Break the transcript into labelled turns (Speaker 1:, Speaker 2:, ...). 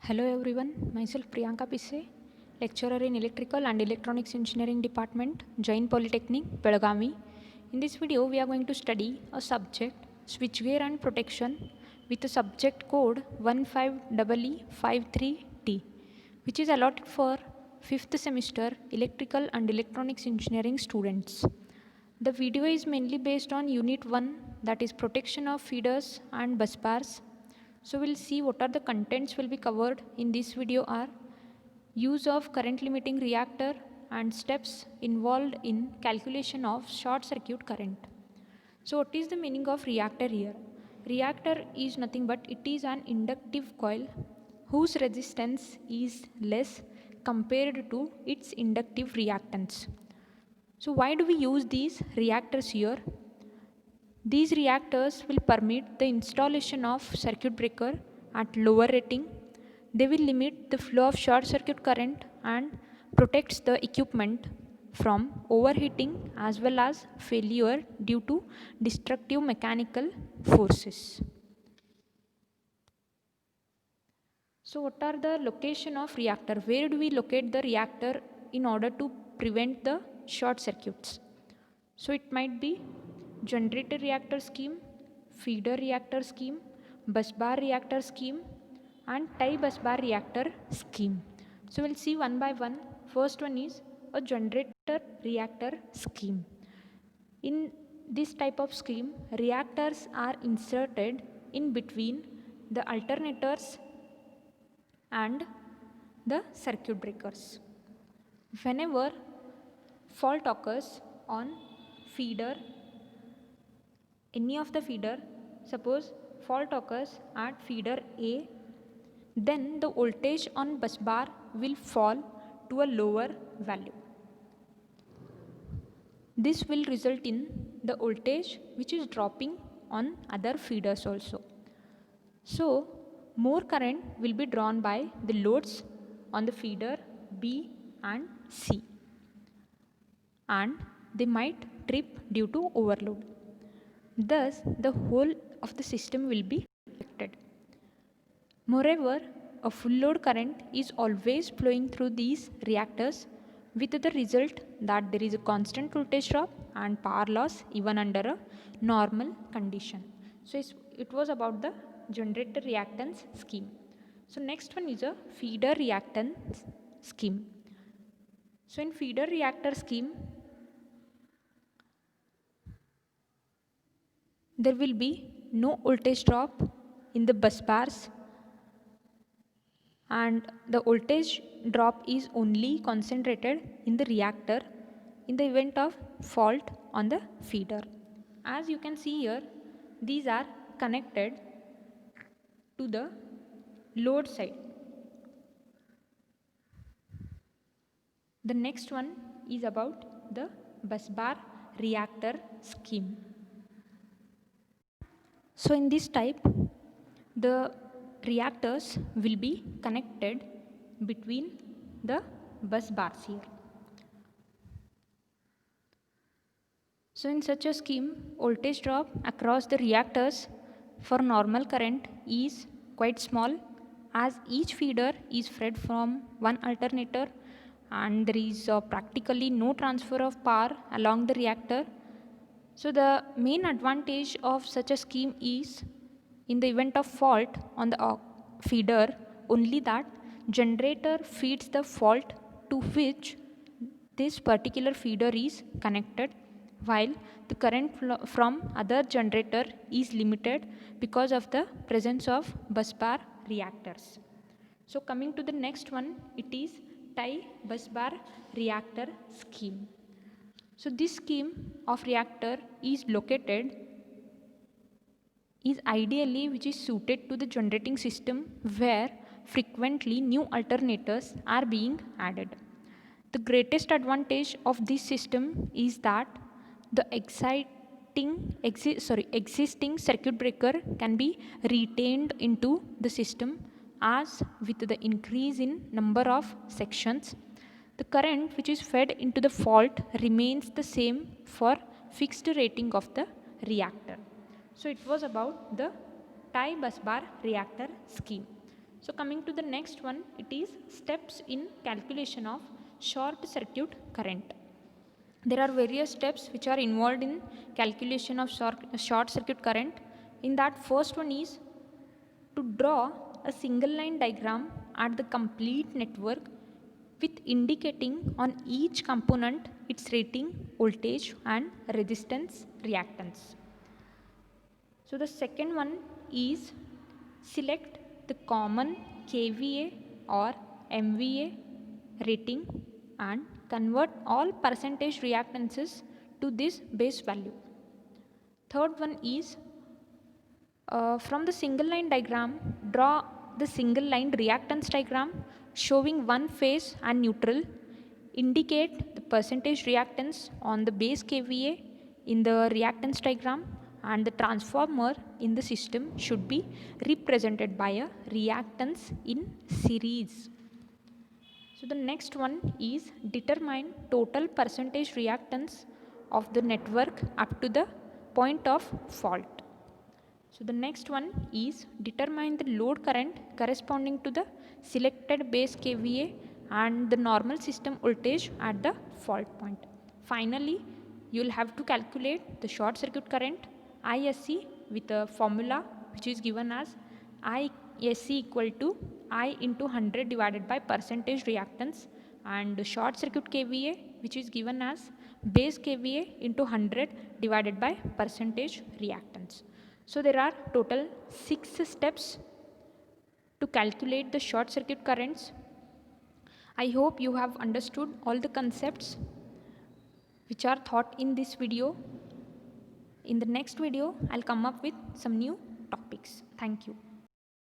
Speaker 1: Hello everyone, myself Priyanka Pisse, lecturer in Electrical and Electronics Engineering Department, Jain Polytechnic, Belagavi. In this video, we are going to study a subject, switchgear and protection, with a subject code 15EE53T, which is allotted for 5th semester Electrical and Electronics Engineering students. The video is mainly based on Unit 1, that is protection of feeders and bus bars. So we'll see what are the contents will be covered in this video are use of current limiting reactor and steps involved in calculation of short circuit current. So what is the meaning of reactor here? Reactor is nothing but it is an inductive coil whose resistance is less compared to its inductive reactance. So why do we use these reactors here? These reactors will permit the installation of circuit breaker at lower rating. They will limit the flow of short circuit current and protects the equipment from overheating as well as failure due to destructive mechanical forces. So what are the location of reactor? Where do we locate the reactor in order to prevent the short circuits? So it might be generator reactor scheme, feeder reactor scheme, busbar reactor scheme and tie busbar reactor scheme. So we'll see one by one. First one is a generator reactor scheme. In this type of scheme, reactors are inserted in between the alternators and the circuit breakers. Whenever fault occurs on feeder, any of the feeder, suppose fault occurs at feeder A, then the voltage on bus bar will fall to a lower value. This will result in the voltage which is dropping on other feeders also. So, more current will be drawn by the loads on the feeder B and C, and they might trip due to overload. Thus, the whole of the system will be affected. Moreover, a full load current is always flowing through these reactors with the result that there is a constant voltage drop and power loss even under a normal condition. So, it was about the generator reactance scheme. So, next one is a feeder reactance scheme. So, in feeder reactor scheme, there will be no voltage drop in the bus bars and the voltage drop is only concentrated in the reactor in the event of fault on the feeder. As you can see here, these are connected to the load side. The next one is about the bus bar reactor scheme. So in this type, the reactors will be connected between the bus bars here. So in such a scheme, voltage drop across the reactors for normal current is quite small, as each feeder is fed from one alternator and there is practically no transfer of power along the reactor. So the main advantage of such a scheme is in the event of fault on the feeder, only that generator feeds the fault to which this particular feeder is connected, while the current from other generator is limited because of the presence of busbar reactors. So coming to the next one, it is tie busbar reactor scheme. So this scheme of reactor is located is ideally which is suited to the generating system where frequently new alternators are being added. The greatest advantage of this system is that the existing circuit breaker can be retained into the system, as with the increase in number of sections, the current which is fed into the fault remains the same for fixed rating of the reactor. So it was about the tie busbar reactor scheme. So coming to the next one, it is steps in calculation of short circuit current. There are various steps which are involved in calculation of short circuit current. In that, first one is to draw a single line diagram at the complete network with indicating on each component its rating, voltage and resistance reactance. So the second one is select the common kVA or MVA rating and convert all percentage reactances to this base value. Third one is from the single line diagram, draw the single line reactance diagram showing one phase and neutral. Indicate the percentage reactance on the base kVA in the reactance diagram, and the transformer in the system should be represented by a reactance in series. So the next one is determine total percentage reactance of the network up to the point of fault. So the next one is determine the load current corresponding to the selected base kVA and the normal system voltage at the fault point. Finally, you will have to calculate the short circuit current ISC with a formula which is given as ISC equal to I into 100 divided by percentage reactance, and the short circuit kVA which is given as base kVA into 100 divided by percentage reactance. So there are total 6 steps to calculate the short circuit currents. I hope you have understood all the concepts which are taught in this video. In the next video, I'll come up with some new topics. Thank you.